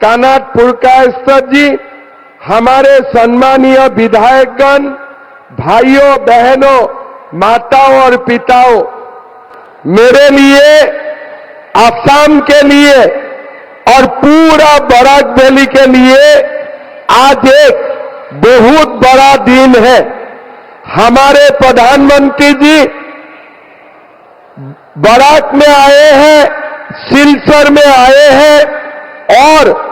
कानाटपुर कायस्थ जी, हमारे सम्मानीय विधायकगण, भाइयों बहनों, माताओं और पिताओं, मेरे लिए, असम के लिए और पूरा बराक वैली के लिए आज एक बहुत बड़ा दिन है। हमारे प्रधानमंत्री जी बराक में आए हैं, सिलचर में आए हैं और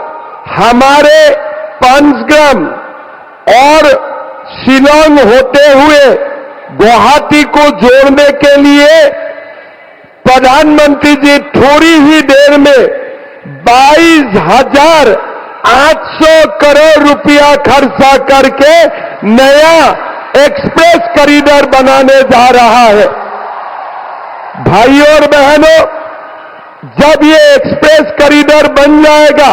हमारे पंचग्राम और शिलांग होते हुए गुवाहाटी को जोड़ने के लिए प्रधानमंत्री जी थोड़ी ही देर में 22,800 करोड़ रुपया खर्चा करके नया एक्सप्रेस कॉरिडोर बनाने जा रहा है। भाइयों और बहनों, जब ये एक्सप्रेस कॉरिडोर बन जाएगा,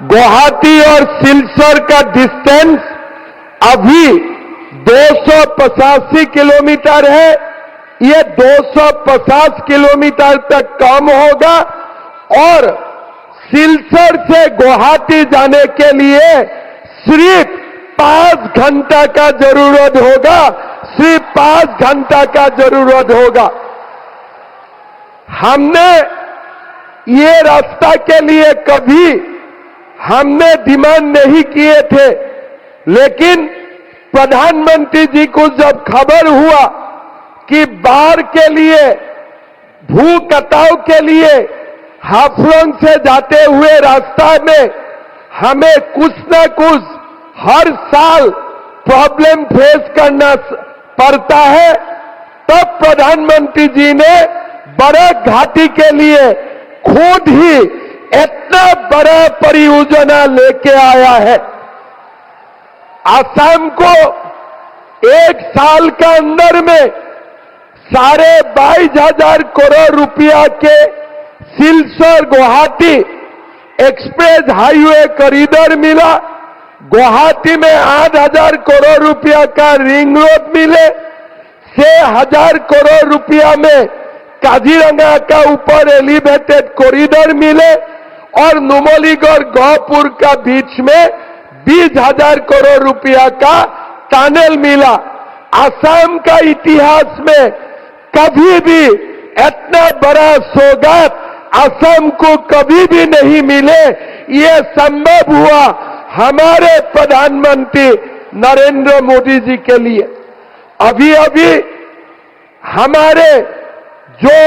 गुवाहाटी और सिलचर का डिस्टेंस अभी 285 किलोमीटर है, ये 250 किलोमीटर तक कम होगा और सिलचर से गुवाहाटी जाने के लिए सिर्फ 5 घंटा का जरूरत होगा, सिर्फ 5 घंटा का जरूरत होगा। हमने ये रास्ता के लिए कभी हमने डिमांड नहीं किए थे, लेकिन प्रधानमंत्री जी को जब खबर हुआ कि बाढ़ के लिए, भू कटाव के लिए हाफलोंग से जाते हुए रास्ता में हमें कुछ न कुछ हर साल प्रॉब्लम फेस करना पड़ता है, तब प्रधानमंत्री जी ने बराक घाटी के लिए खुद ही इतना बड़ा परियोजना लेके आया है। असम को 1 साल का अंदर में 22,500 करोड़ रुपया के Silchar Guwahati express highway corridor मिला, गुवाहाटी में 8,000 करोड़ रुपया का रिंग रोड मिले, 6,000 करोड़ रुपया में काजीरंगा का ऊपर एलिवेटेड कॉरिडोर मिले और नुमलीगढ़ गौपुर का बीच में 20,000 करोड़ रुपया का टनल मिला। असम का इतिहास में कभी भी इतना बड़ा सौगात असम को कभी भी नहीं मिले। ये संभव हुआ हमारे प्रधानमंत्री नरेंद्र मोदी जी के लिए। अभी अभी हमारे जो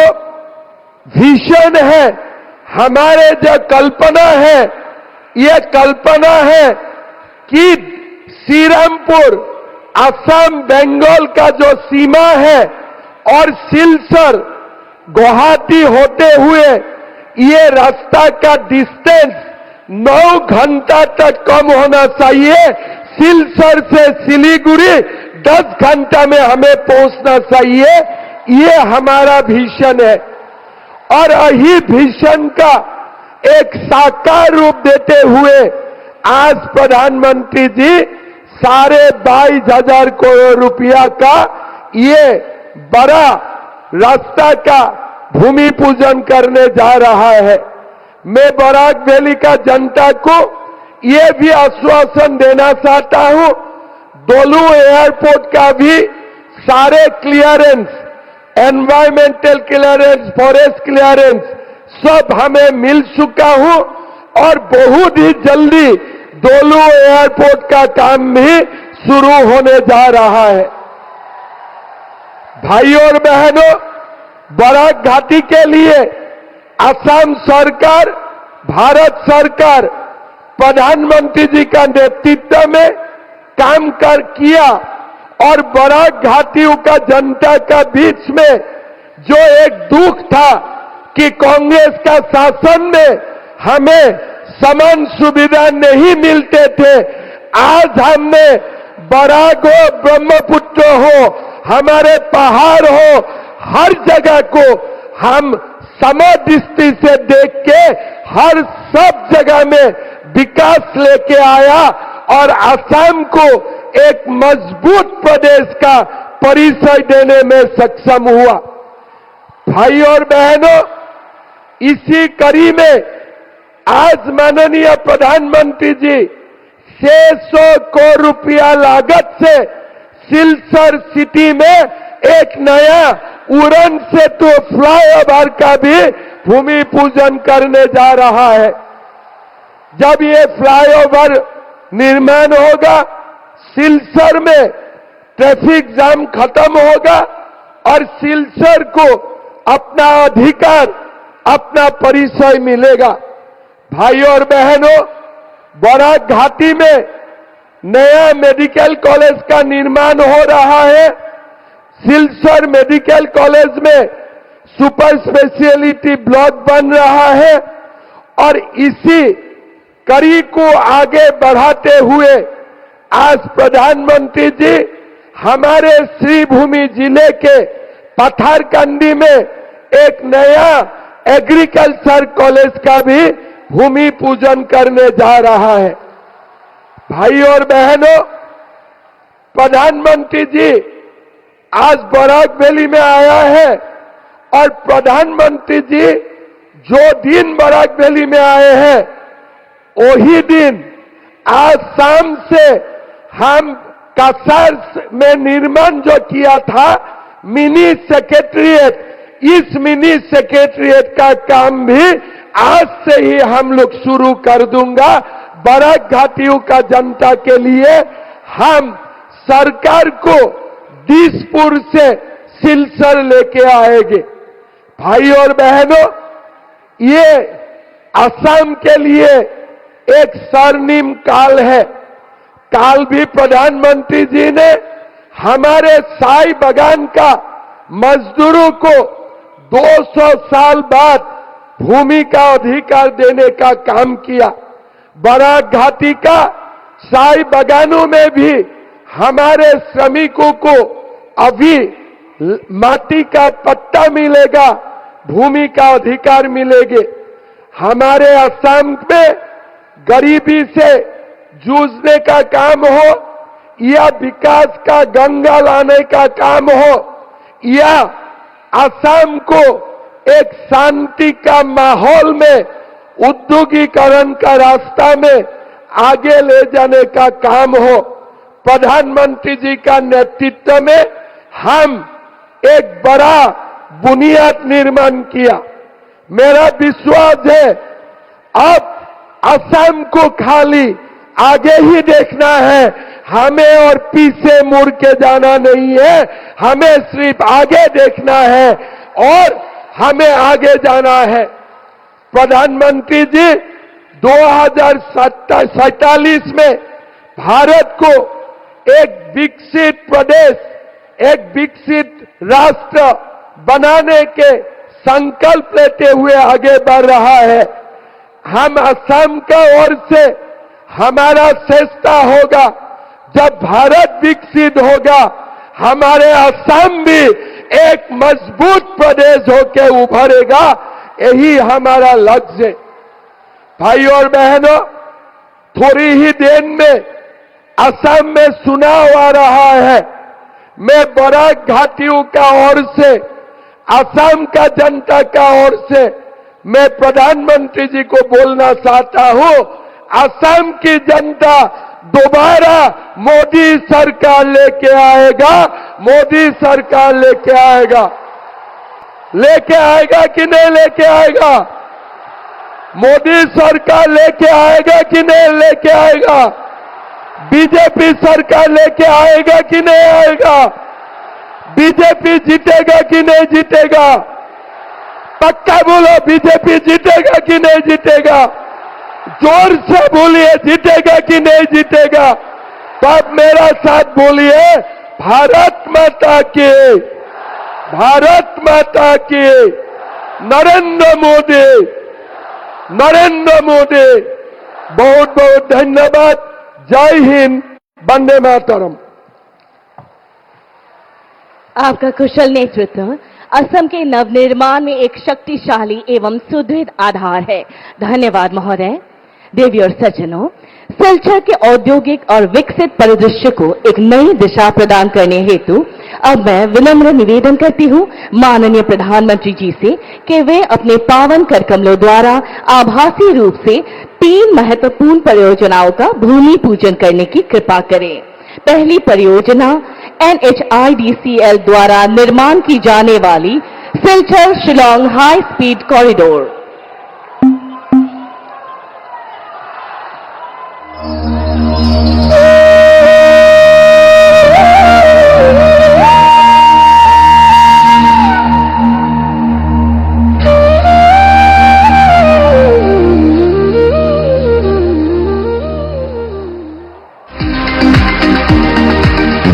विजन है, हमारे जो कल्पना है, ये कल्पना है कि श्रीरामपुर असम बंगाल का जो सीमा है और सिलचर गुवाहाटी होते हुए ये रास्ता का डिस्टेंस 9 घंटा तक कम होना चाहिए। सिलचर से सिलीगुड़ी 10 घंटा में हमें पहुंचना चाहिए। ये हमारा विजन है और यही विजन का एक साकार रूप देते हुए आज प्रधानमंत्री जी 22,500 करोड़ रुपया का ये बड़ा रास्ता का भूमि पूजन करने जा रहा है। मैं बराक वैली का जनता को ये भी आश्वासन देना चाहता हूं, डोलू एयरपोर्ट का भी सारे clearance, environmental clearance, forest clearance सब हमें मिल चुका हूं और बहुत ही जल्दी डोलू एयरपोर्ट का काम भी शुरू होने जा रहा है। भाइयों और बहनों, बराक घाटी के लिए असम सरकार, भारत सरकार प्रधानमंत्री जी का नेतृत्व में काम किया और बराक घाटियों का जनता का बीच में जो एक दुख था कि कांग्रेस का शासन में हमें समान सुविधा नहीं मिलते थे, आज हमने बराक हो, ब्रह्मपुत्र हो, हमारे पहाड़ हो, हर जगह को हम समदृष्टि से देख के हर सब जगह में विकास लेके आया और असम को एक मजबूत प्रदेश का परिचय देने में सक्षम हुआ। भाइयों और बहनों, इसी कड़ी में आज माननीय प्रधानमंत्री जी 600 करोड़ रुपया लागत से सिलचर सिटी में एक नया उड़न सेतु फ्लाईओवर का भी भूमि पूजन करने जा रहा है। जब ये फ्लाईओवर निर्माण होगा, सिलचर में ट्रैफिक जाम खत्म होगा और सिलचर को अपना अधिकार, अपना परिचय मिलेगा। भाइयों और बहनों, बराक घाटी में नया मेडिकल कॉलेज का निर्माण हो रहा है। सिलचर मेडिकल कॉलेज में सुपर स्पेशलिटी ब्लॉक बन रहा है और इसी कड़ी को आगे बढ़ाते हुए आज प्रधानमंत्री जी हमारे श्रीभूमि जिले के पथारकंडी में एक नया एग्रीकल्चर कॉलेज का भी भूमि पूजन करने जा रहा है। भाइयों और बहनों, प्रधानमंत्री जी आज बराक वैली में आया है और प्रधानमंत्री जी जो दिन बराक वैली में आए हैं वही दिन आज शाम से हम कासार में निर्माण जो किया था मिनी सेक्रेटरिएट, इस मिनी सेक्रेटरिएट का काम भी आज से ही हम लोग शुरू कर दूंगा। बराक घाटियों का जनता के लिए हम सरकार को दिसपुर से सिलचर लेके आएंगे। भाइयों और बहनों, ये असम के लिए एक स्वर्णिम काल है। काल भी प्रधानमंत्री जी ने हमारे चाय बागान का मजदूरों को 200 साल बाद भूमि का अधिकार देने का काम किया। बराक घाटी का चाय बागानों में भी हमारे श्रमिकों को अभी माटी का पट्टा मिलेगा, भूमि का अधिकार मिलेंगे। हमारे असम में गरीबी से जूझने का काम हो या विकास का गंगा लाने का काम हो या असम को एक शांति का माहौल में उद्योगीकरण का रास्ता में आगे ले जाने का काम हो, प्रधानमंत्री जी का नेतृत्व में हम एक बड़ा बुनियाद निर्माण किया। मेरा विश्वास है अब असम को खाली आगे ही देखना है, हमें और पीछे मुड़ के जाना नहीं है। हमें सिर्फ आगे देखना है और हमें आगे जाना है। प्रधानमंत्री जी 2047 में भारत को एक विकसित प्रदेश, एक विकसित राष्ट्र बनाने के संकल्प लेते हुए आगे बढ़ रहा है। हम असम का ओर से हमारा चेष्टा होगा, जब भारत विकसित होगा हमारे असम भी एक मजबूत प्रदेश होकर उभरेगा। यही हमारा लक्ष्य है। भाइयों और बहनों, थोड़ी ही देर में असम में चुनाव आ रहा है। मैं बराक घाटियों का ओर से, असम का जनता का ओर से मैं प्रधानमंत्री जी को बोलना चाहता हूं, असम की जनता दोबारा मोदी सरकार लेके आएगा, मोदी सरकार लेके आएगा। लेके आएगा कि नहीं लेके आएगा? मोदी सरकार लेके आएगा कि नहीं लेके आएगा? बीजेपी सरकार लेके आएगा कि नहीं आएगा? बीजेपी जीतेगा कि नहीं जीतेगा? पक्का बोलो, बीजेपी जीतेगा कि नहीं जीतेगा? जोर से बोलिए, जीतेगा कि नहीं जीतेगा? तब मेरा साथ बोलिए, भारत माता की, भारत माता की, नरेंद्र मोदी, नरेंद्र मोदी। बहुत बहुत धन्यवाद। जय हिंद, वंदे मातरम। आपका कुशल नेतृत्व असम के नवनिर्माण में एक शक्तिशाली एवं सुदृढ़ आधार है। धन्यवाद महोदय। देवी और सज्जनों, सिलचर के औद्योगिक और विकसित परिदृश्य को एक नई दिशा प्रदान करने हेतु अब मैं विनम्र निवेदन करती हूँ माननीय प्रधानमंत्री जी से कि वे अपने पावन कर कमलों द्वारा आभासी रूप से 3 महत्वपूर्ण परियोजनाओं का भूमि पूजन करने की कृपा करें। पहली परियोजना NHIDCL द्वारा निर्माण की जाने वाली Silchar Shillong high speed corridor.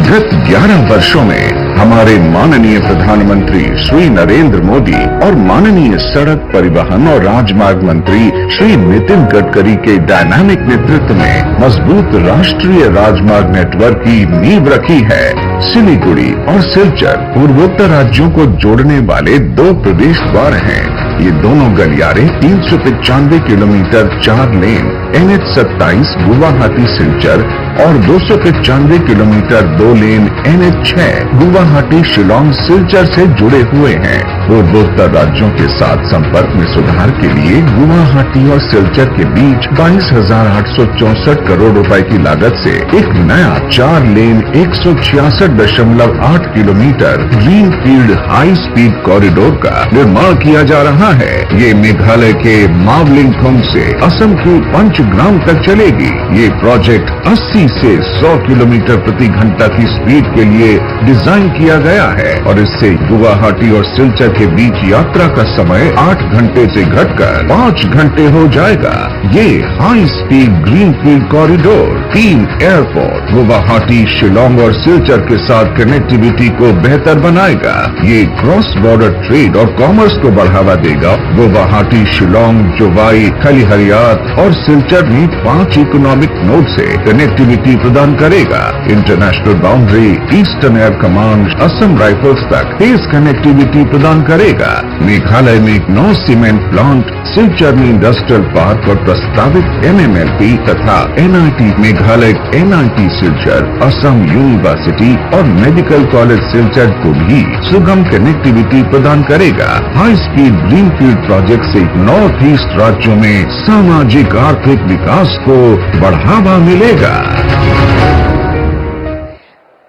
गत 11 वर्षों में हमारे माननीय प्रधानमंत्री श्री नरेंद्र मोदी और माननीय सड़क परिवहन और राजमार्ग मंत्री श्री नितिन गडकरी के डायनामिक नेतृत्व में मजबूत राष्ट्रीय राजमार्ग नेटवर्क की नींव रखी है। सिलीगुड़ी और सिलचर पूर्वोत्तर राज्यों को जोड़ने वाले 2 प्रवेश द्वार हैं। ये दोनों गलियारे 395 किलोमीटर 4 लेन NH27 गुवाहाटी सिलचर और 295 किलोमीटर 2 लेन NH6 गुवाहाटी शिलोंग सिलचर से जुड़े हुए हैं। पूर्वोत्तर राज्यों के साथ संपर्क में सुधार के लिए गुवाहाटी और सिलचर के बीच 22,864 करोड़ रुपए की लागत से एक नया 4 लेन 166.8 kilometre green field high speed corridor का निर्माण किया जा रहा है। ये मेघालय के मावलिंगथोंग से असम की पंचग्राम तक चलेगी। ये प्रोजेक्ट 80 से 100 किलोमीटर प्रति घंटा की स्पीड के लिए डिजाइन किया गया है और इससे गुवाहाटी और सिलचर के बीच यात्रा का समय 8 घंटे से घटकर 5 घंटे हो जाएगा। ये high speed green field corridor 3 airport Guwahati, Shillong और सिलचर के साथ कनेक्टिविटी को बेहतर बनाएगा। ये क्रॉस बॉर्डर ट्रेड और कॉमर्स को बढ़ावा देगा। गुवाहाटी, शिलोंग, जोवाई, खलीहरियात और सिलचर में 5 इकोनॉमिक नोड से कनेक्टिविटी प्रदान करेगा। International boundary, eastern air command, Assam rifles तक तेज कनेक्टिविटी प्रदान करेगा। मेघालय में एक 9 सीमेंट प्लांट, सिलचर में इंडस्ट्रियल पार्क और प्रस्तावित MMLP तथा NIT Meghalaya, NIT Silchar, Assam university और मेडिकल कॉलेज सिलचर को भी सुगम कनेक्टिविटी प्रदान करेगा। High speed green field project से नॉर्थ ईस्ट राज्यों में सामाजिक आर्थिक विकास को बढ़ावा मिलेगा।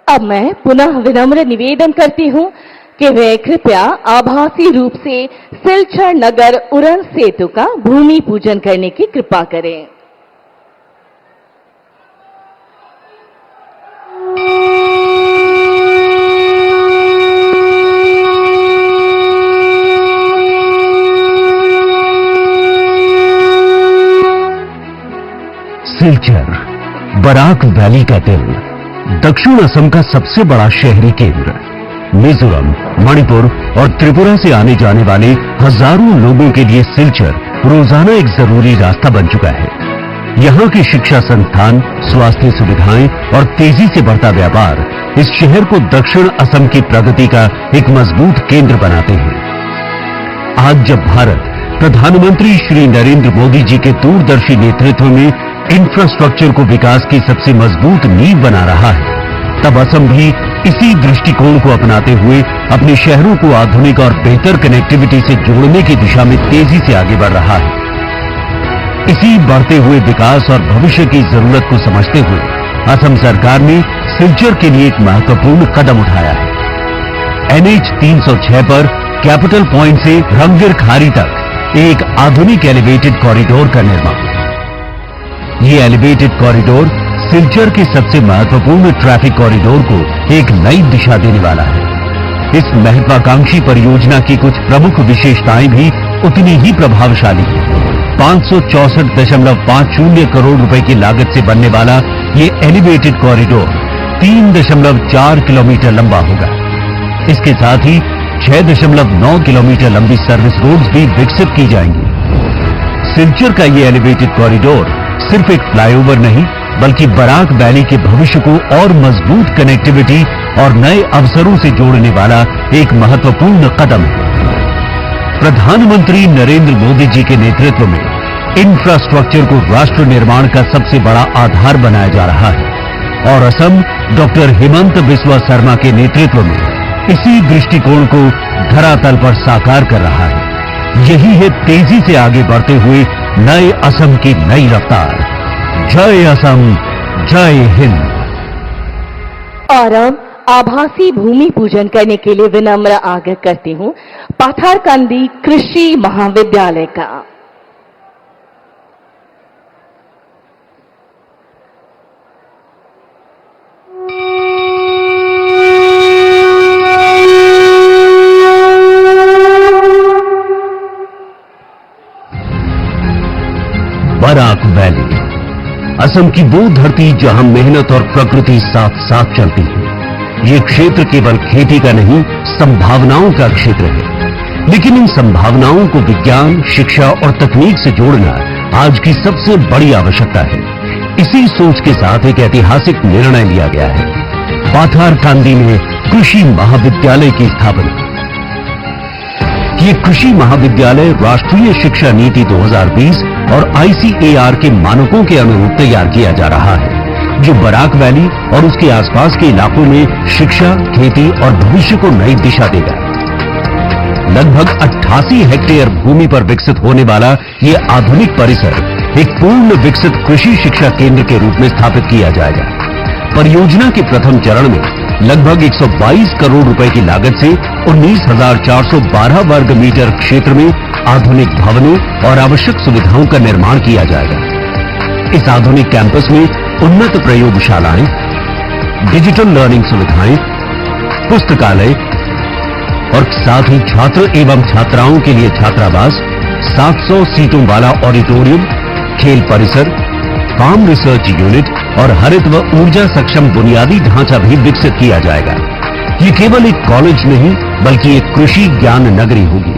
अब मैं पुनः विनम्र निवेदन करती हूँ कि वे कृपया आभासी रूप से सिलचर नगर उड़न सेतु का भूमि पूजन करने की कृपा करें। सिलचर बराक वैली का दिल, दक्षिण असम का सबसे बड़ा शहरी केंद्र, मिजोरम, मणिपुर और त्रिपुरा से आने जाने वाले हजारों लोगों के लिए सिलचर रोजाना एक जरूरी रास्ता बन चुका है। यहाँ की शिक्षा संस्थान, स्वास्थ्य सुविधाएं और तेजी से बढ़ता व्यापार इस शहर को दक्षिण असम की प्रगति का एक मजबूत केंद्र बनाते हैं। आज जब भारत प्रधानमंत्री श्री नरेंद्र मोदी जी के दूरदर्शी नेतृत्व में इंफ्रास्ट्रक्चर को विकास की सबसे मजबूत नींव बना रहा है, तब असम भी इसी दृष्टिकोण को अपनाते हुए अपने शहरों को आधुनिक और बेहतर कनेक्टिविटी से जोड़ने की दिशा में तेजी से आगे बढ़ रहा है। इसी बढ़ते हुए विकास और भविष्य की जरूरत को समझते हुए असम सरकार ने सिलचर के लिए एक महत्वपूर्ण कदम उठाया है। NH 306 पर कैपिटल पॉइंट से रंगिर खारी तक एक आधुनिक एलिवेटेड कॉरिडोर का निर्माण। ये एलिवेटेड कॉरिडोर सिलचर के सबसे महत्वपूर्ण ट्रैफिक कॉरिडोर को एक नई दिशा देने वाला है। इस महत्वाकांक्षी परियोजना की कुछ प्रमुख विशेषताएं भी उतनी ही प्रभावशाली हैं। 564.50 करोड़ रुपए की लागत से बनने वाला ये एलिवेटेड कॉरिडोर 3.4 किलोमीटर लंबा होगा। इसके साथ ही 6.9 किलोमीटर लंबी सर्विस रोड्स भी विकसित की जाएंगी। सिलचर का ये एलिवेटेड कॉरिडोर सिर्फ एक फ्लाईओवर नहीं, बल्कि बराक वैली के भविष्य को और मजबूत कनेक्टिविटी और नए अवसरों से जोड़ने वाला एक महत्वपूर्ण कदम है। प्रधानमंत्री नरेंद्र मोदी जी के नेतृत्व में इंफ्रास्ट्रक्चर को राष्ट्र निर्माण का सबसे बड़ा आधार बनाया जा रहा है। और असम डॉक्टर हिमंत बिस्वा शर्मा के नेतृत्व में इसी दृष्टिकोण को धरातल पर साकार कर रहा है। यही है तेजी से आगे बढ़ते हुए नए असम की नई रफ्तार। जय असम, जय हिंद। और अब आभासी भूमि पूजन करने के लिए विनम्र आग्रह करती हूं पाथरकांदी कृषि महाविद्यालय का। बराक वैली, असम की वो धरती जहां मेहनत और प्रकृति साथ साथ चलती है। ये क्षेत्र केवल खेती का नहीं, संभावनाओं का क्षेत्र है। लेकिन इन संभावनाओं को विज्ञान, शिक्षा और तकनीक से जोड़ना आज की सबसे बड़ी आवश्यकता है। इसी सोच के साथ एक ऐतिहासिक निर्णय लिया गया है, पाथरकांदी में कृषि महाविद्यालय की स्थापना। ये कृषि महाविद्यालय राष्ट्रीय शिक्षा नीति 2020 और ICAR के मानकों के अनुरूप तैयार किया जा रहा है, जो बराक वैली और उसके आसपास के इलाकों में शिक्षा, खेती और भविष्य को नई दिशा देगा। लगभग 88 हेक्टेयर भूमि पर विकसित होने वाला ये आधुनिक परिसर एक पूर्ण विकसित कृषि शिक्षा केंद्र के रूप में स्थापित किया जाएगा। परियोजना के प्रथम चरण में लगभग 122 करोड़ रुपए की लागत से 19,412 वर्ग मीटर क्षेत्र में आधुनिक भवनों और आवश्यक सुविधाओं का निर्माण किया जाएगा। इस आधुनिक कैंपस में उन्नत प्रयोगशालाएं, डिजिटल लर्निंग सुविधाएं, पुस्तकालय और साथ ही छात्र एवं छात्राओं के लिए छात्रावास, 700 सीटों वाला ऑडिटोरियम, खेल परिसर, फार्म रिसर्च यूनिट और हरित व ऊर्जा सक्षम बुनियादी ढांचा भी विकसित किया जाएगा। ये केवल एक कॉलेज नहीं बल्कि एक कृषि ज्ञान नगरी होगी।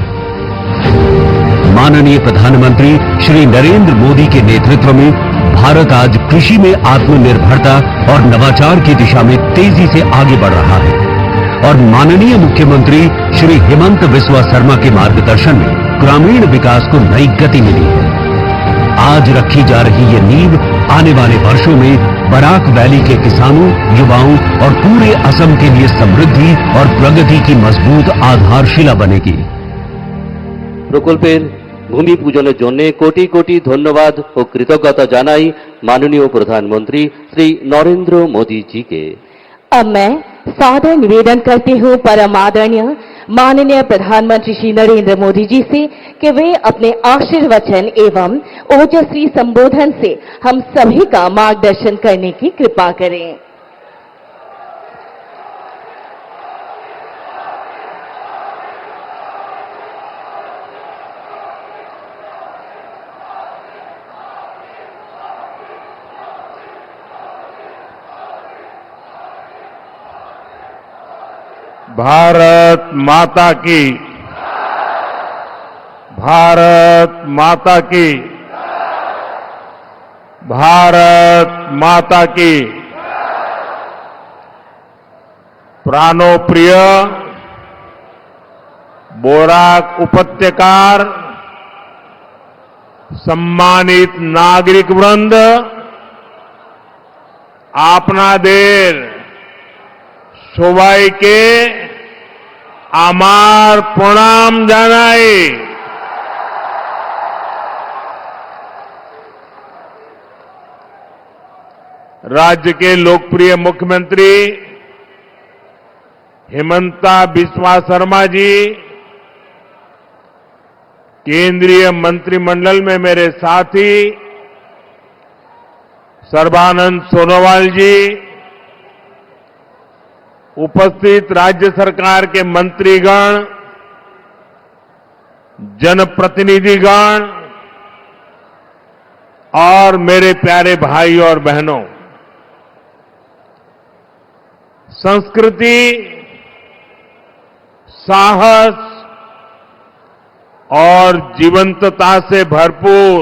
माननीय प्रधानमंत्री श्री नरेंद्र मोदी के नेतृत्व में भारत आज कृषि में आत्मनिर्भरता और नवाचार की दिशा में तेजी से आगे बढ़ रहा है और माननीय मुख्यमंत्री श्री हिमंत बिस्वा शर्मा के मार्गदर्शन में ग्रामीण विकास को नई गति मिली है। आज रखी जा रही ये नींव आने वाले वर्षों में बराक वैली के किसानों, युवाओं और पूरे असम के लिए समृद्धि और प्रगति की मजबूत आधारशिला बनेगी। প্রকল্পের ভূমি পূজনের জন্য কোটি কোটি ধন্যবাদ ও কৃতজ্ঞতা জানাই মাননীয় প্রধানমন্ত্রী শ্রী নরেন্দ্র মোदी जी के। अब मैं सादर निवेदन करती हूँ परम आदरणीय माननीय प्रधानमंत्री श्री नरेंद्र मोदी जी से कि वे अपने आशीर्वचन एवं ओजस्वी संबोधन से हम सभी का मार्गदर्शन करने की कृपा करें। भारत माता की, भारत माता की, भारत माता की। प्राणोप्रिय बोराक उपत्यकार, सम्मानित नागरिक वृंद, आपनादेर সবাইকে আমার প্রণাম জানাই। राज्य के लोकप्रिय मुख्यमंत्री हिमंता बिस्वा शर्मा जी, केंद्रीय मंत्रिमंडल में मेरे साथी सर्बानंद सोनोवाल जी, उपस्थित राज्य सरकार के मंत्रीगण, जनप्रतिनिधिगण और मेरे प्यारे भाई और बहनों, संस्कृति, साहस और जीवंतता से भरपूर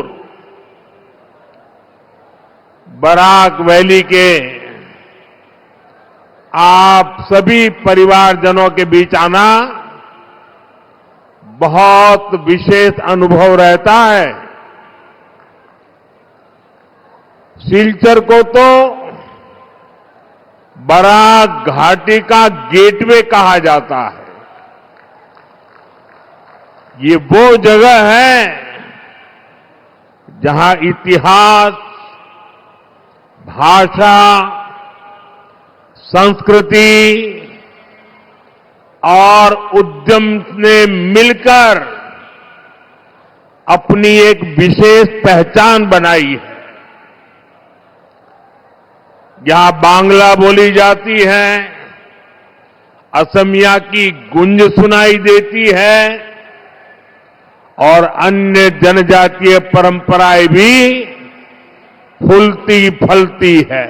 बराक वैली के आप सभी परिवारजनों के बीच आना बहुत विशेष अनुभव रहता है। सिलचर को तो बराक घाटी का गेटवे कहा जाता है। ये वो जगह है जहां इतिहास, भाषा, संस्कृति और उद्यम ने मिलकर अपनी एक विशेष पहचान बनाई है। यहां बांग्ला बोली जाती है, असमिया की गूंज सुनाई देती है और अन्य जनजातीय परंपराएं भी फूलती फलती है।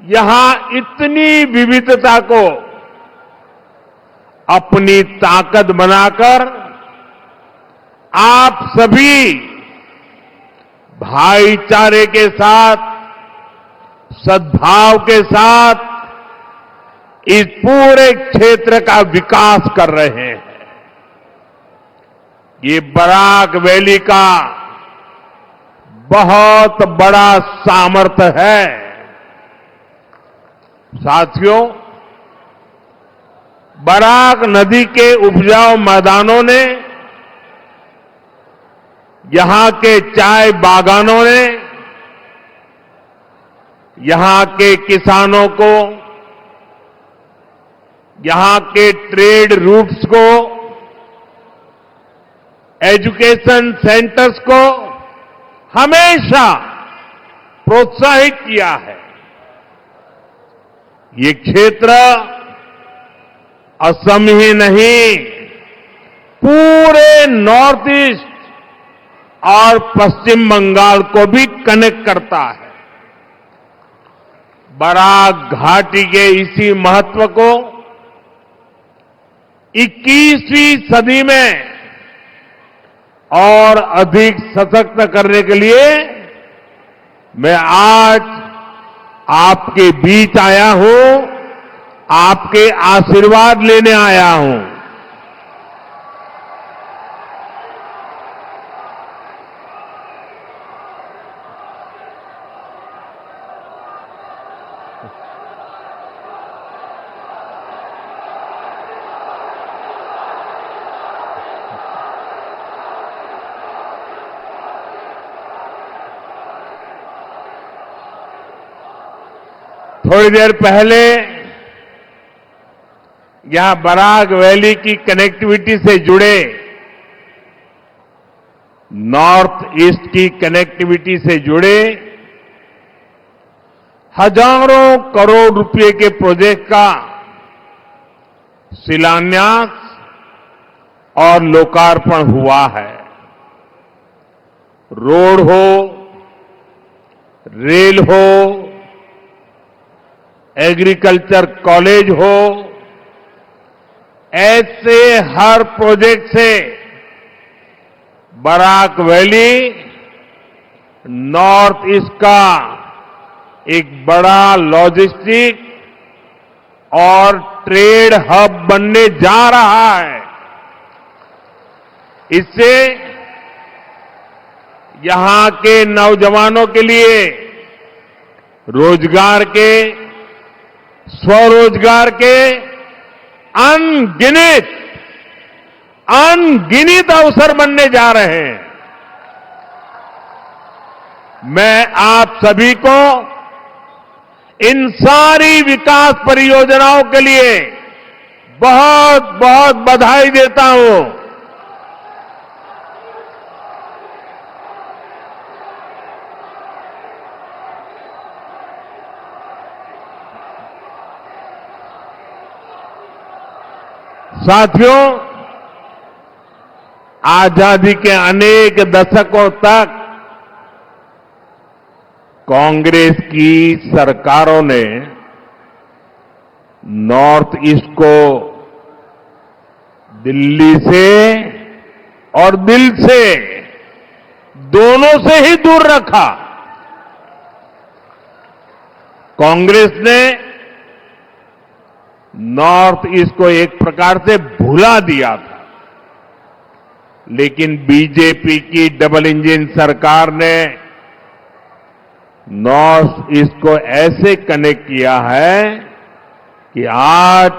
यहां इतनी विविधता को अपनी ताकत बनाकर आप सभी भाईचारे के साथ, सद्भाव के साथ इस पूरे क्षेत्र का विकास कर रहे हैं। ये बराक वैली का बहुत बड़ा सामर्थ्य है। साथियों, बराक नदी के उपजाऊ मैदानों ने, यहां के चाय बागानों ने, यहां के किसानों को, यहां के ट्रेड रूट्स को, एजुकेशन सेंटर्स को हमेशा प्रोत्साहित किया है। ये क्षेत्र असम ही नहीं, पूरे नॉर्थ ईस्ट और पश्चिम बंगाल को भी कनेक्ट करता है। बराक घाटी के इसी महत्व को 21वीं सदी में और अधिक सशक्त करने के लिए मैं आज आपके बीच आया हूं, आपके आशीर्वाद लेने आया हूं। थोड़ी देर पहले यहां बराक वैली की कनेक्टिविटी से जुड़े, नॉर्थ ईस्ट की कनेक्टिविटी से जुड़े हजारों करोड़ रुपए के प्रोजेक्ट का शिलान्यास और लोकार्पण हुआ है। रोड हो, रेल हो, एग्रीकल्चर कॉलेज हो, ऐसे हर प्रोजेक्ट से बराक वैली नॉर्थ ईस्ट का एक बड़ा लॉजिस्टिक और ट्रेड हब बनने जा रहा है। इससे यहां के नौजवानों के लिए रोजगार के, स्वरोजगार के अनगिनत अवसर बनने जा रहे हैं। मैं आप सभी को इन सारी विकास परियोजनाओं के लिए बहुत बहुत बधाई देता हूं। साथियों, आजादी के अनेक दशकों तक कांग्रेस की सरकारों ने नॉर्थ ईस्ट को दिल्ली से और दिल से, दोनों से ही दूर रखा। कांग्रेस ने नॉर्थ ईस्ट को एक प्रकार से भुला दिया था, लेकिन बीजेपी की डबल इंजन सरकार ने नॉर्थ ईस्ट को ऐसे कनेक्ट किया है कि आज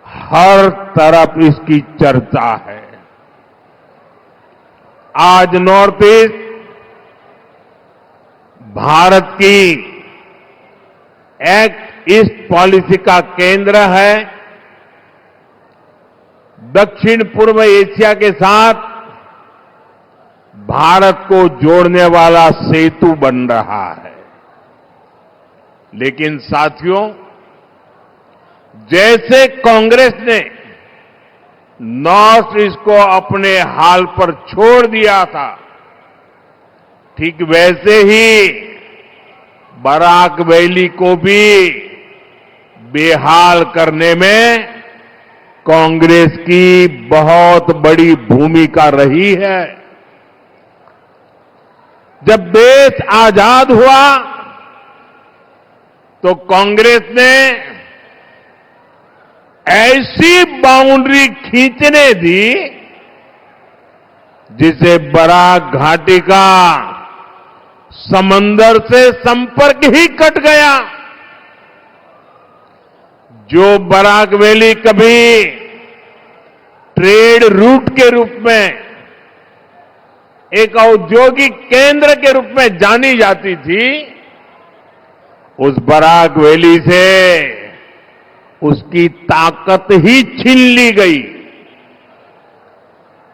हर तरफ इसकी चर्चा है। आज नॉर्थ ईस्ट भारत की एक्ट ईस्ट पॉलिसी का केंद्र है। दक्षिण पूर्व एशिया के साथ भारत को जोड़ने वाला सेतु बन रहा है। लेकिन साथियों, जैसे कांग्रेस ने नॉर्थ ईस्ट को अपने हाल पर छोड़ दिया था, ठीक वैसे ही बराक वैली को भी बेहाल करने में कांग्रेस की बहुत बड़ी भूमिका रही है। जब देश आजाद हुआ तो कांग्रेस ने ऐसी बाउंड्री खींचने दी जिसे बराक घाटी का समंदर से संपर्क ही कट गया। जो बराक वैली कभी ट्रेड रूट के रूप में, एक औद्योगिक केंद्र के रूप में जानी जाती थी, उस बराक वैली से उसकी ताकत ही छीन ली गई।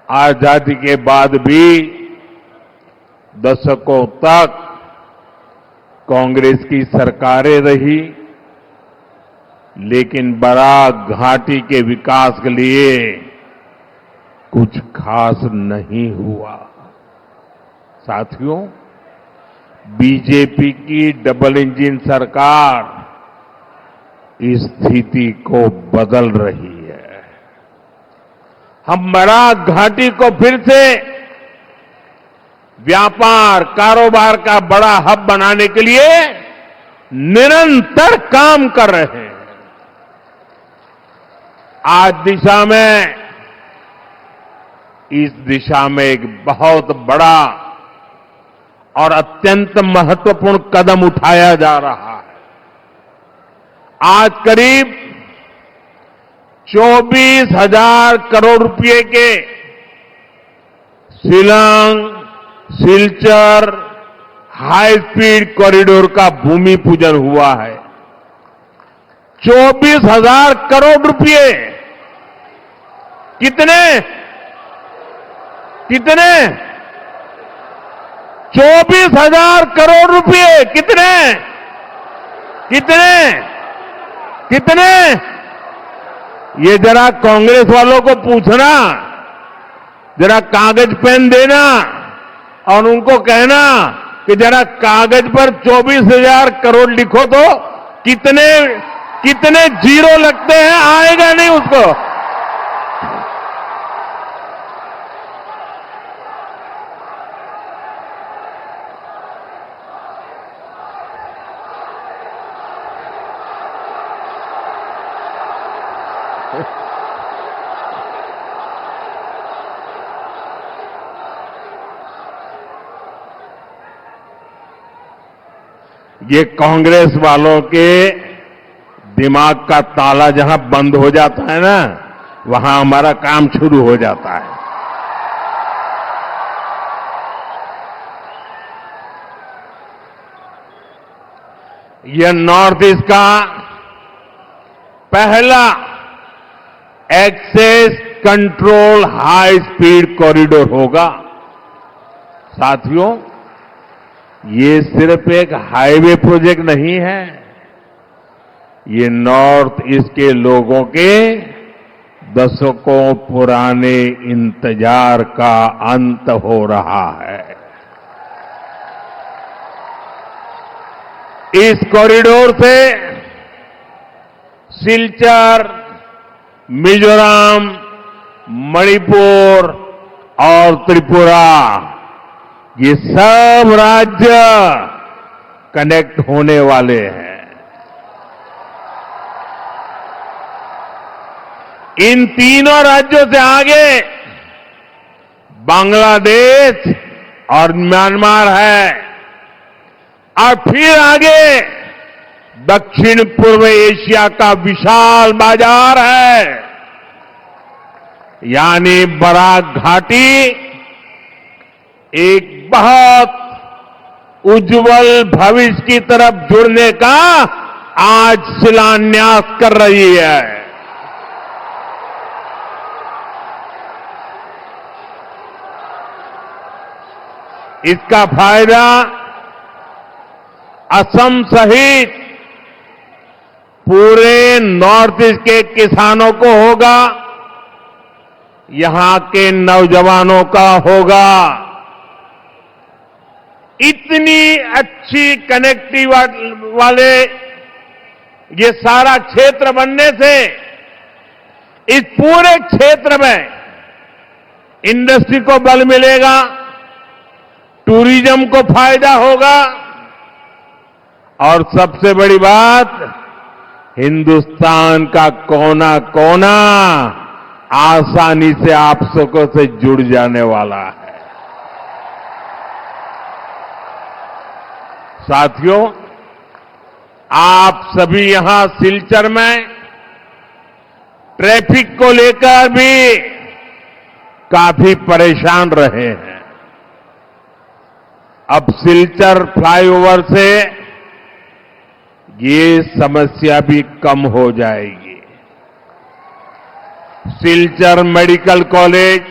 आजादी के बाद भी दशकों तक कांग्रेस की सरकारें रही, लेकिन बराक घाटी के विकास के लिए कुछ खास नहीं हुआ। साथियों, बीजेपी की डबल इंजन सरकार इस स्थिति को बदल रही है। हम बराक घाटी को फिर से व्यापार कारोबार का बड़ा हब बनाने के लिए निरंतर काम कर रहे हैं। इस दिशा में एक बहुत बड़ा और अत्यंत महत्वपूर्ण कदम उठाया जा रहा है। आज करीब 24,000 करोड़ रुपए के Shillong Silchar high speed corridor का भूमि पूजन हुआ है। 24,000 करोड़ रुपए कितने 24,000 करोड़ रुपए कितने ये जरा कांग्रेस वालों को पूछना, जरा कागज पेन देना और उनको कहना कि जरा कागज पर 24,000 करोड़ लिखो तो कितने जीरो लगते हैं, आएगा नहीं उसको। ये कांग्रेस वालों के दिमाग का ताला जहां बंद हो जाता है ना, वहां हमारा काम शुरू हो जाता है। यह नॉर्थ ईस्ट का पहला access control high speed corridor होगा। साथियों, ये सिर्फ एक हाईवे प्रोजेक्ट नहीं है, ये नॉर्थ ईस्ट के लोगों के दशकों पुराने इंतजार का अंत हो रहा है। इस कॉरिडोर से सिलचर, मिजोरम, मणिपुर और त्रिपुरा, ये सब राज्य कनेक्ट होने वाले हैं। इन तीनों राज्यों से आगे बांग्लादेश और म्यांमार है। और फिर आगे दक्षिण पूर्व एशिया का विशाल बाजार है, यानी बराक घाटी एक बहुत उज्जवल भविष्य की तरफ जुड़ने का आज शिलान्यास कर रही है। इसका फायदा असम सहित पूरे नॉर्थ ईस्ट के किसानों को होगा, यहां के नौजवानों का होगा। इतनी अच्छी कनेक्टिविटी वाले ये सारा क्षेत्र बनने से इस पूरे क्षेत्र में इंडस्ट्री को बल मिलेगा, टूरिज्म को फायदा होगा और सबसे बड़ी बात, हिंदुस्तान का कोना कोना आसानी से आप सबको से जुड़ जाने वाला है। साथियों, आप सभी यहां सिलचर में ट्रैफिक को लेकर भी काफी परेशान रहे हैं। अब सिलचर फ्लाईओवर से ये समस्या भी कम हो जाएगी। Silchar medical college,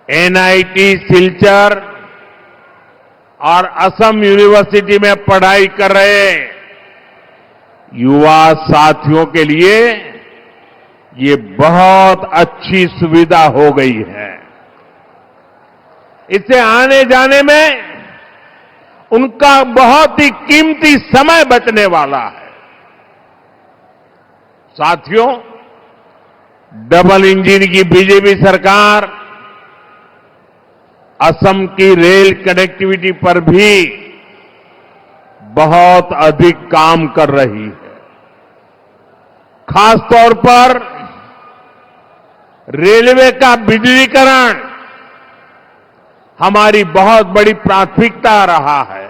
NIT Silchar और असम यूनिवर्सिटी में पढ़ाई कर रहे युवा साथियों के लिए ये बहुत अच्छी सुविधा हो गई है। इससे आने जाने में उनका बहुत ही कीमती समय बचने वाला है। साथियों, डबल इंजन की बीजेपी सरकार असम की रेल कनेक्टिविटी पर भी बहुत अधिक काम कर रही है। खासतौर पर रेलवे का विद्युतीकरण हमारी बहुत बड़ी प्राथमिकता रहा है।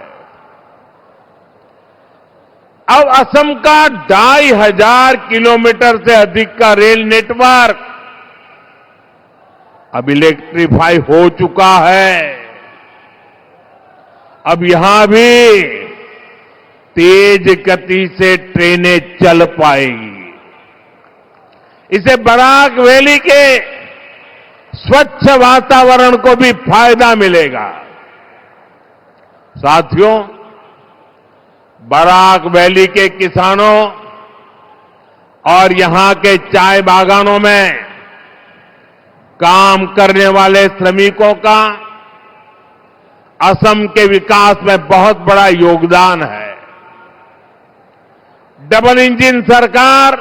अब असम का 2500 किलोमीटर से अधिक का रेल नेटवर्क अब इलेक्ट्रीफाई हो चुका है। अब यहां भी तेज गति से ट्रेनें चल पाएगी। इससे बराक वैली के स्वच्छ वातावरण को भी फायदा मिलेगा। साथियों, बराक वैली के किसानों और यहां के चाय बागानों में काम करने वाले श्रमिकों का असम के विकास में बहुत बड़ा योगदान है। डबल इंजन सरकार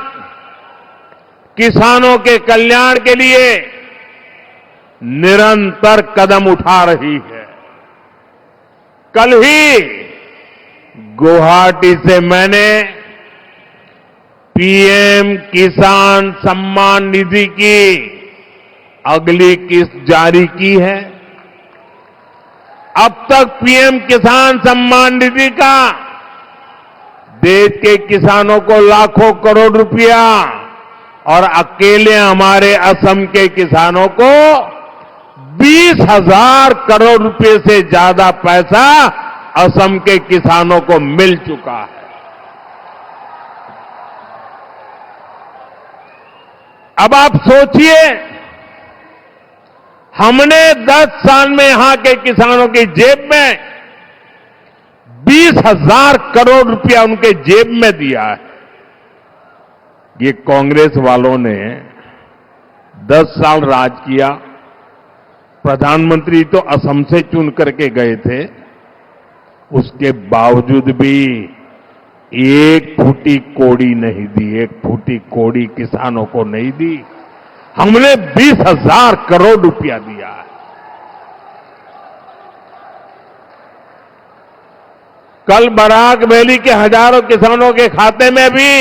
किसानों के कल्याण के लिए निरंतर कदम उठा रही है। कल ही गुवाहाटी से मैंने पीएम किसान सम्मान निधि की अगली किस्त जारी की है। अब तक पीएम किसान सम्मान निधि का देश के किसानों को लाखों करोड़ रुपया और अकेले हमारे असम के किसानों को 20,000 करोड़ रुपए से ज्यादा पैसा असम के किसानों को मिल चुका है। अब आप सोचिए, हमने 10 साल में यहां के किसानों की जेब में 20,000 करोड़ रुपया उनके जेब में दिया है। ये कांग्रेस वालों ने 10 साल राज किया। प्रधानमंत्री तो असम से चुन करके गए थे, उसके बावजूद भी एक फूटी कोड़ी नहीं दी, एक फूटी कोड़ी किसानों को नहीं दी। हमने 20,000 करोड़ रुपया दिया है। कल बराक वैली के हजारों किसानों के खाते में भी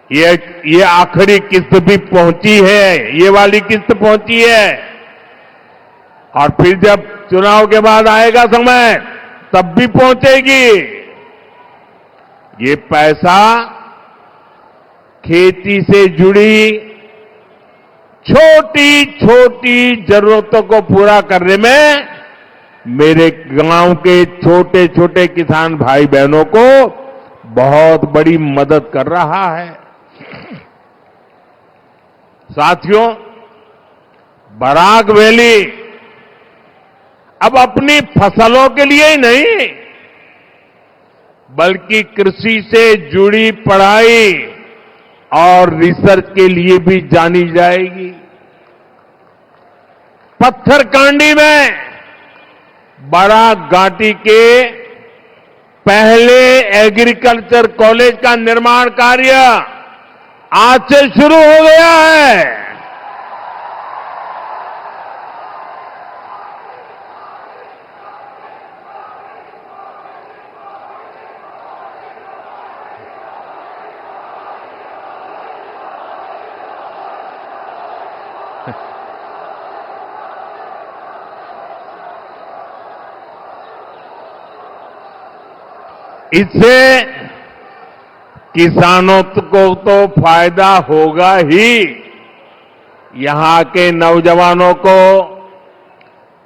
ये आखिरी किस्त भी पहुंची है, ये वाली किस्त पहुंची है। और फिर जब चुनाव के बाद आएगा समय, तब भी पहुंचेगी। ये पैसा खेती से जुड़ी छोटी छोटी जरूरतों को पूरा करने में मेरे गांव के छोटे छोटे किसान भाई बहनों को बहुत बड़ी मदद कर रहा है। साथियों, बराक वैली अब अपनी फसलों के लिए ही नहीं बल्कि कृषि से जुड़ी पढ़ाई और रिसर्च के लिए भी जानी जाएगी। पत्थरकांडी में बराक घाटी के पहले एग्रीकल्चर कॉलेज का निर्माण कार्य आज से शुरू हो गया है। इससे किसानों को तो फायदा होगा ही, यहां के नौजवानों को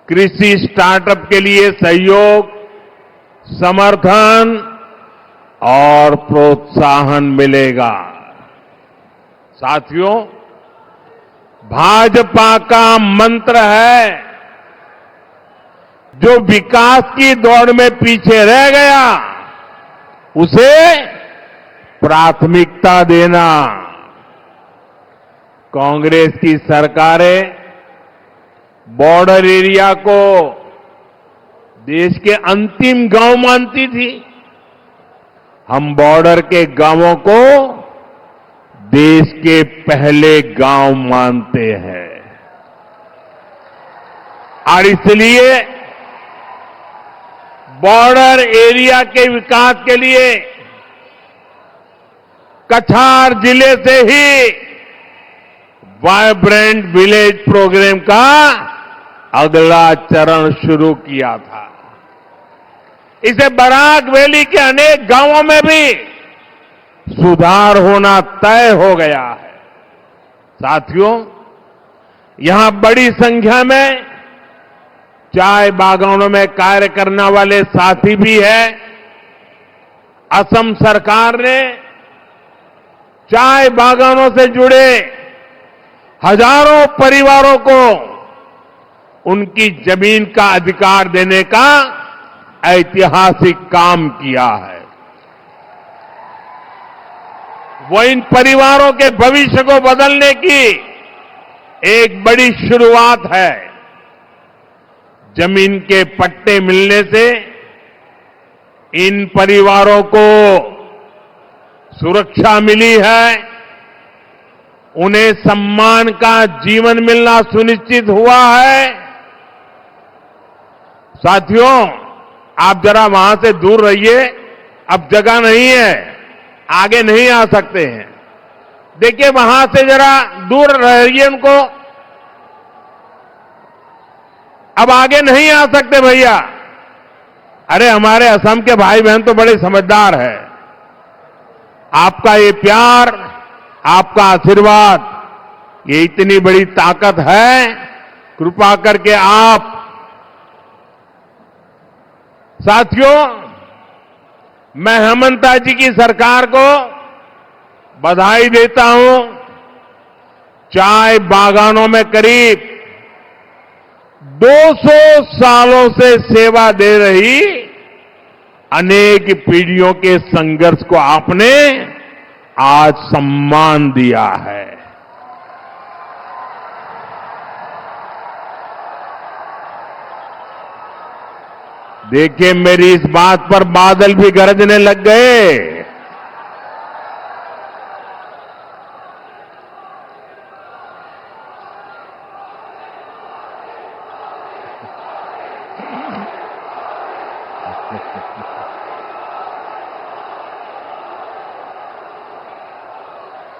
कृषि स्टार्टअप के लिए सहयोग, समर्थन और प्रोत्साहन मिलेगा। साथियों, भाजपा का मंत्र है, जो विकास की दौड़ में पीछे रह गया उसे प्राथमिकता देना। कांग्रेस की सरकारें बॉर्डर एरिया को देश के अंतिम गांव मानती थी। हम बॉर्डर के गांवों को देश के पहले गांव मानते हैं और इसलिए बॉर्डर एरिया के विकास के लिए कछार जिले से ही वाइब्रेंट विलेज प्रोग्राम का अगला चरण शुरू किया था। इसे बराक वैली के अनेक गांवों में भी सुधार होना तय हो गया है। साथियों, यहां बड़ी संख्या में चाय बागानों में कार्य करने वाले साथी भी हैं। असम सरकार ने चाय बागानों से जुड़े हजारों परिवारों को उनकी जमीन का अधिकार देने का ऐतिहासिक काम किया है। वो इन परिवारों के भविष्य को बदलने की एक बड़ी शुरुआत है। जमीन के पट्टे मिलने से इन परिवारों को सुरक्षा मिली है, उन्हें सम्मान का जीवन मिलना सुनिश्चित हुआ है। साथियों, आप जरा वहां से दूर रहिए, अब जगह नहीं है, आगे नहीं आ सकते हैं। देखिए, वहां से जरा दूर रहिए उनको, अब आगे नहीं आ सकते भैया। अरे हमारे असम के भाई बहन तो बड़े समझदार हैं। आपका ये प्यार, आपका आशीर्वाद, ये इतनी बड़ी ताकत है। कृपा करके आप साथियों, मैं हेमंता जी की सरकार को बधाई देता हूं। चाय बागानों में करीब 200 सालों से सेवा दे रही अनेक पीढ़ियों के संघर्ष को आपने आज सम्मान दिया है। देखिए, मेरी इस बात पर बादल भी गरजने लग गए।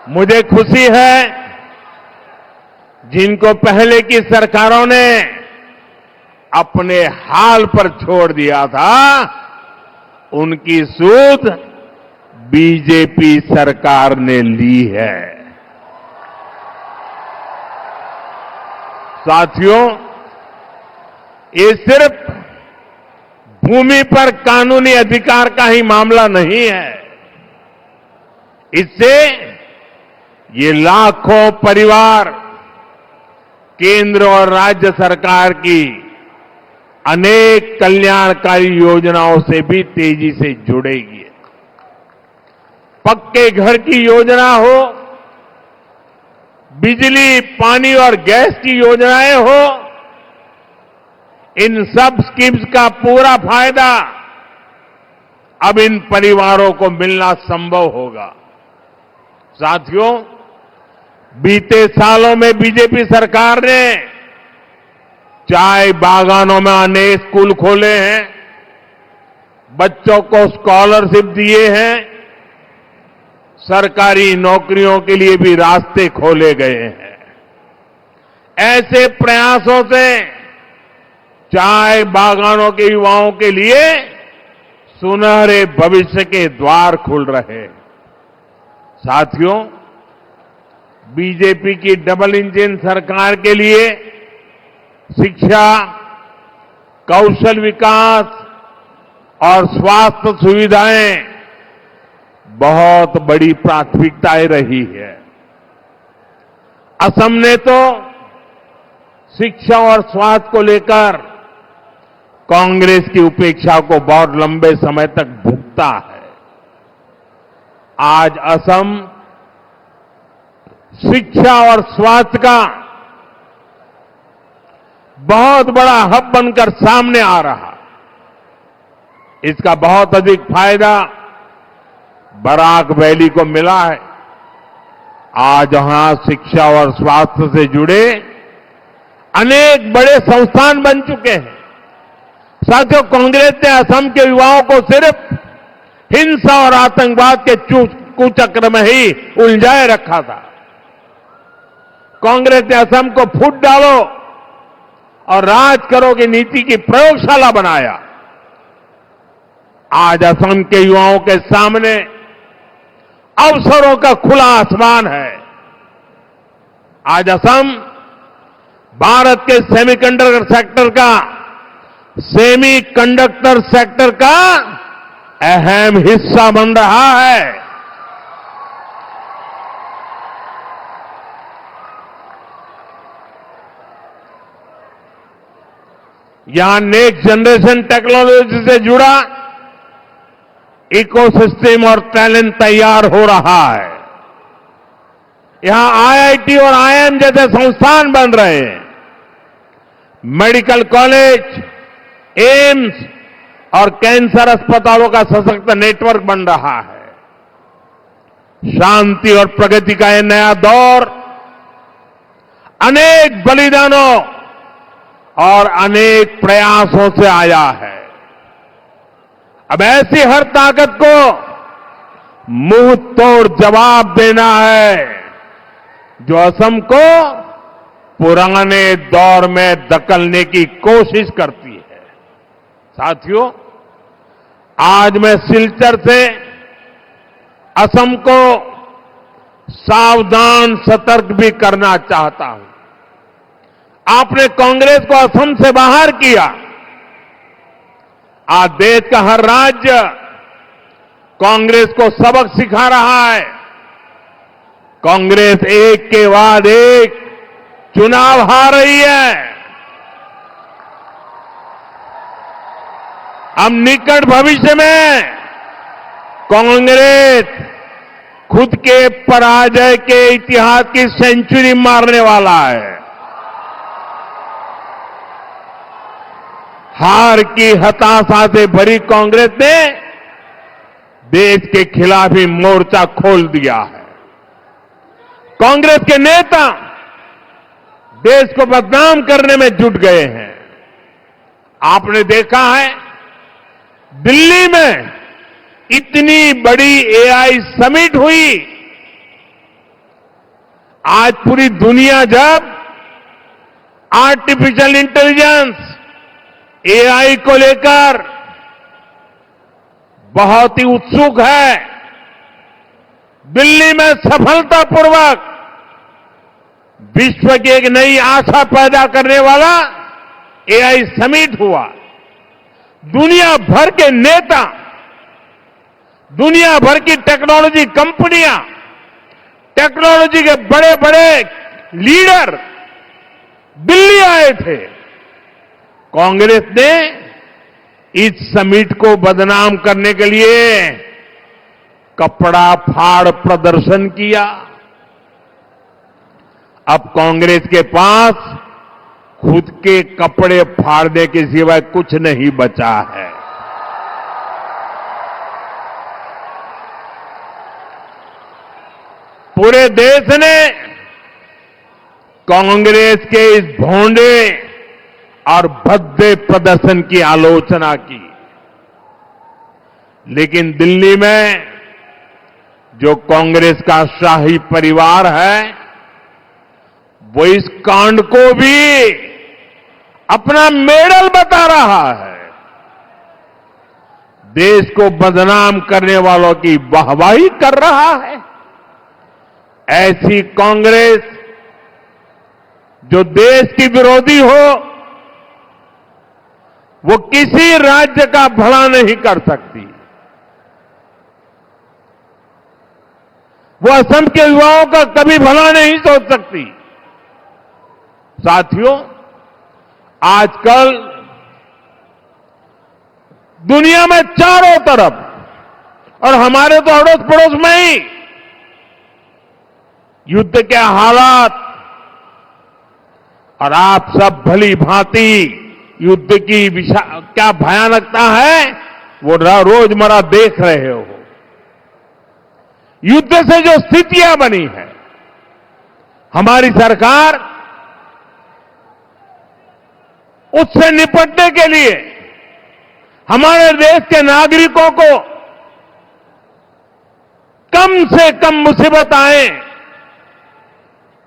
मुझे खुशी है जिनको पहले की सरकारों ने अपने हाल पर छोड़ दिया था, उनकी सूद बीजेपी सरकार ने ली है। साथियों, ये सिर्फ भूमि पर कानूनी अधिकार का ही मामला नहीं है। इससे ये लाखों परिवार केंद्र और राज्य सरकार की अनेक कल्याणकारी योजनाओं से भी तेजी से जुड़ेगी। पक्के घर की योजना हो, बिजली, पानी और गैस की योजनाएं हो, इन सब स्कीम्स का पूरा फायदा अब इन परिवारों को मिलना संभव होगा। साथियों, बीते सालों में बीजेपी सरकार ने चाय बागानों में अनेक स्कूल खोले हैं, बच्चों को स्कॉलरशिप दिए हैं, सरकारी नौकरियों के लिए भी रास्ते खोले गए हैं। ऐसे प्रयासों से चाय बागानों के युवाओं के लिए सुनहरे भविष्य के द्वार खुल रहे हैं। साथियों, बीजेपी की डबल इंजन सरकार के लिए शिक्षा, कौशल विकास और स्वास्थ्य सुविधाएं बहुत बड़ी प्राथमिकताएं रही है। असम ने तो शिक्षा और स्वास्थ्य को लेकर कांग्रेस की उपेक्षा को बहुत लंबे समय तक भुगता है। आज असम शिक्षा और स्वास्थ्य का बहुत बड़ा हब बनकर सामने आ रहा। इसका बहुत अधिक फायदा बराक वैली को मिला है। आज यहां शिक्षा और स्वास्थ्य से जुड़े अनेक बड़े संस्थान बन चुके हैं। साथियों, कांग्रेस ने असम के युवाओं को सिर्फ हिंसा और आतंकवाद के कुचक्र में ही उलझाए रखा था। कांग्रेस ने असम को फूट डालो और राज करो की नीति की प्रयोगशाला बनाया। आज असम के युवाओं के सामने अवसरों का खुला आसमान है। आज असम भारत के सेमीकंडक्टर सेक्टर का अहम हिस्सा बन रहा है। यहां नेक्स्ट जनरेशन टेक्नोलॉजी से जुड़ा इकोसिस्टम और टैलेंट तैयार हो रहा है। यहां आईआईटी और आईआईएम जैसे संस्थान बन रहे हैं। मेडिकल कॉलेज, एम्स और कैंसर अस्पतालों का सशक्त नेटवर्क बन रहा है। शांति और प्रगति का यह नया दौर अनेक बलिदानों और अनेक प्रयासों से आया है। अब ऐसी हर ताकत को मुंह तोड़ जवाब देना है जो असम को पुराने दौर में धकेलने की कोशिश करती है। साथियों, आज मैं सिलचर से असम को सावधान सतर्क भी करना चाहता हूं। आपने कांग्रेस को असम से बाहर किया। आज देश का हर राज्य कांग्रेस को सबक सिखा रहा है। कांग्रेस एक के बाद एक चुनाव हार रही है। अब निकट भविष्य में कांग्रेस खुद के पराजय के इतिहास की सेंचुरी मारने वाला है। हार की हताशा से भरी कांग्रेस ने देश के खिलाफ ही मोर्चा खोल दिया है। कांग्रेस के नेता देश को बदनाम करने में जुट गए हैं। आपने देखा है, दिल्ली में इतनी बड़ी एआई समिट हुई। आज पूरी दुनिया जब आर्टिफिशियल इंटेलिजेंस एआई को लेकर बहुत ही उत्सुक है। दिल्ली में सफलतापूर्वक विश्व की एक नई आशा पैदा करने वाला एआई समिट हुआ। दुनिया भर के नेता, दुनिया भर की टेक्नोलॉजी कंपनियां, टेक्नोलॉजी के बड़े बड़े लीडर दिल्ली आए थे। कांग्रेस ने इस समिट को बदनाम करने के लिए कपड़ा फाड़ प्रदर्शन किया। अब कांग्रेस के पास खुद के कपड़े फाड़ने के सिवाय कुछ नहीं बचा है। पूरे देश ने कांग्रेस के इस भोंडे और भद्दे प्रदर्शन की आलोचना की, लेकिन दिल्ली में जो कांग्रेस का शाही परिवार है वो इस कांड को भी अपना मेडल बता रहा है। देश को बदनाम करने वालों की वाहवाही कर रहा है। ऐसी कांग्रेस जो देश की विरोधी हो, वो किसी राज्य का भला नहीं कर सकती। वो असम के युवाओं का कभी भला नहीं सोच सकती। साथियों, आजकल दुनिया में चारों तरफ और हमारे तो अड़ोस पड़ोस में ही युद्ध के हालात, और आप सब भली भांति युद्ध की क्या भयानकता है वो रोजमर्रा देख रहे हो। युद्ध से जो स्थितियां बनी है, हमारी सरकार उससे निपटने के लिए हमारे देश के नागरिकों को कम से कम मुसीबत आए,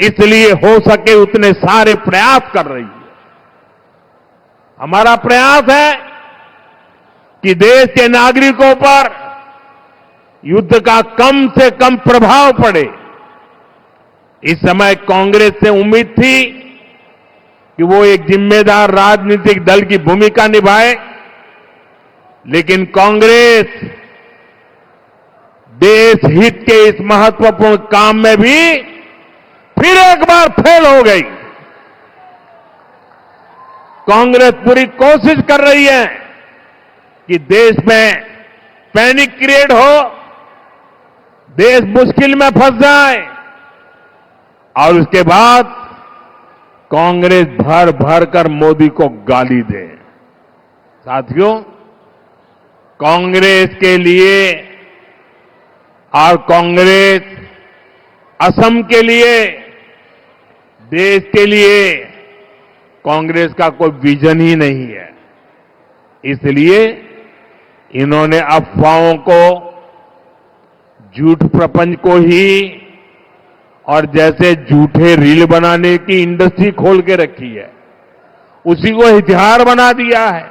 इसलिए हो सके उतने सारे प्रयास कर रही है। हमारा प्रयास है कि देश के नागरिकों पर युद्ध का कम से कम प्रभाव पड़े। इस समय कांग्रेस से उम्मीद थी कि वो एक जिम्मेदार राजनीतिक दल की भूमिका निभाए, लेकिन कांग्रेस देश हित के इस महत्वपूर्ण काम में भी फिर एक बार फेल हो गई। कांग्रेस पूरी कोशिश कर रही है कि देश में पैनिक क्रिएट हो, देश मुश्किल में फंस जाए, और उसके बाद कांग्रेस भर भर कर मोदी को गाली दे। साथियों, कांग्रेस के लिए और कांग्रेस असम के लिए, देश के लिए कांग्रेस का कोई विजन ही नहीं है। इसलिए इन्होंने अफवाहों को, झूठ प्रपंच को ही, और जैसे झूठे रील बनाने की इंडस्ट्री खोल के रखी है, उसी को हथियार बना दिया है।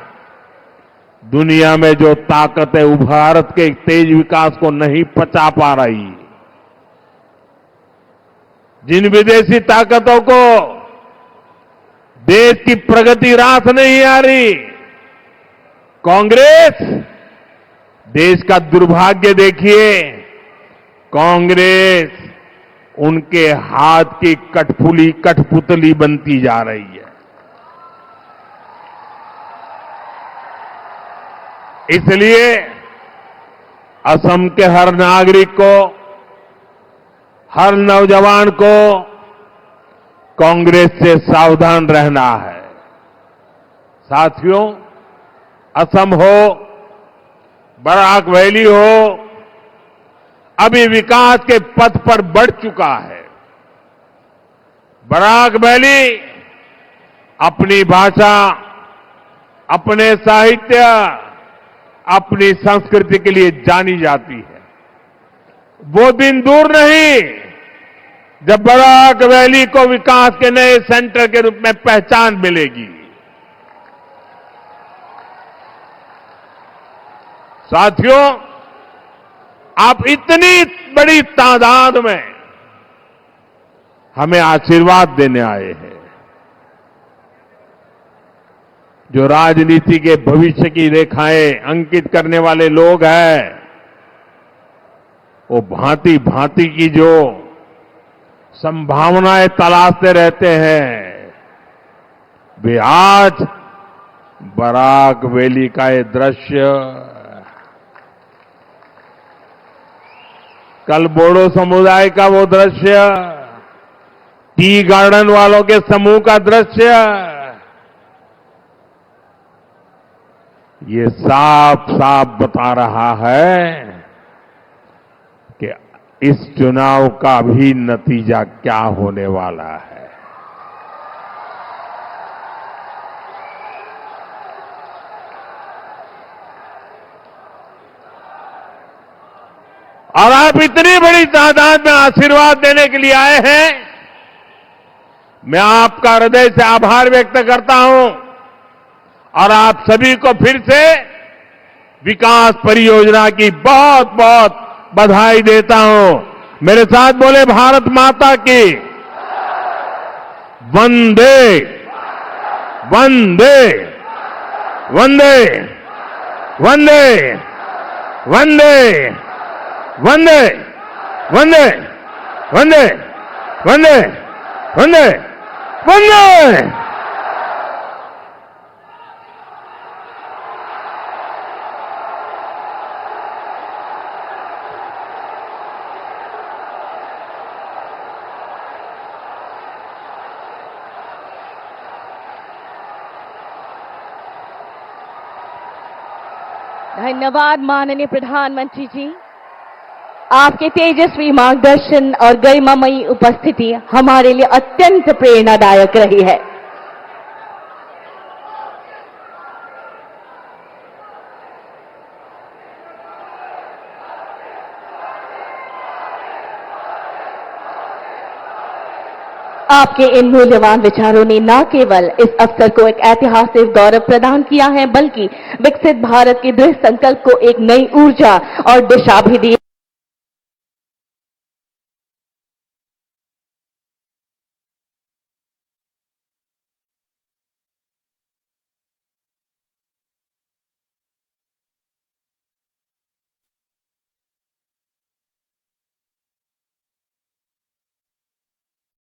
दुनिया में जो ताकत है वो भारत के तेज विकास को नहीं पचा पा रही। जिन विदेशी ताकतों को देश की प्रगति रास नहीं आ रही, कांग्रेस, देश का दुर्भाग्य देखिए, कांग्रेस उनके हाथ की कठपुतली बनती जा रही है। इसलिए असम के हर नागरिक को, हर नौजवान को कांग्रेस से सावधान रहना है। साथियों, असम हो, बराक वैली हो, अभी विकास के पथ पर बढ़ चुका है। बराक वैली अपनी भाषा, अपने साहित्य, अपनी संस्कृति के लिए जानी जाती है। वो दिन दूर नहीं जब बराक वैली को विकास के नए सेंटर के रूप में पहचान मिलेगी। साथियों, आप इतनी बड़ी तादाद में हमें आशीर्वाद देने आए हैं। जो राजनीति के भविष्य की रेखाएं अंकित करने वाले लोग हैं, वो भांति भांति की जो संभावनाएं तलाशते रहते हैं, वे आज बराक वैली का ये दृश्य, कल बोडो समुदाय का वो दृश्य, टी गार्डन वालों के समूह का दृश्य, ये साफ साफ बता रहा है कि इस चुनाव का भी नतीजा क्या होने वाला है। और आप इतनी बड़ी तादाद में आशीर्वाद देने के लिए आए हैं, मैं आपका हृदय से आभार व्यक्त करता हूं और आप सभी को फिर से विकास परियोजना की बहुत बहुत बधाई देता हूं। मेरे साथ बोले भारत माता की वंदे वंदे वंदे वंदे वंदे वंदे वंदे वंदे वंदे वंदे वंदे। धन्यवाद माननीय प्रधानमंत्री जी। आपके तेजस्वी मार्गदर्शन और गरिमामयी उपस्थिति हमारे लिए अत्यंत प्रेरणादायक रही है। आपके इन मूल्यवान विचारों ने न केवल इस अवसर को एक ऐतिहासिक गौरव प्रदान किया है, बल्कि विकसित भारत के दृढ़ संकल्प को एक नई ऊर्जा और दिशा भी दी।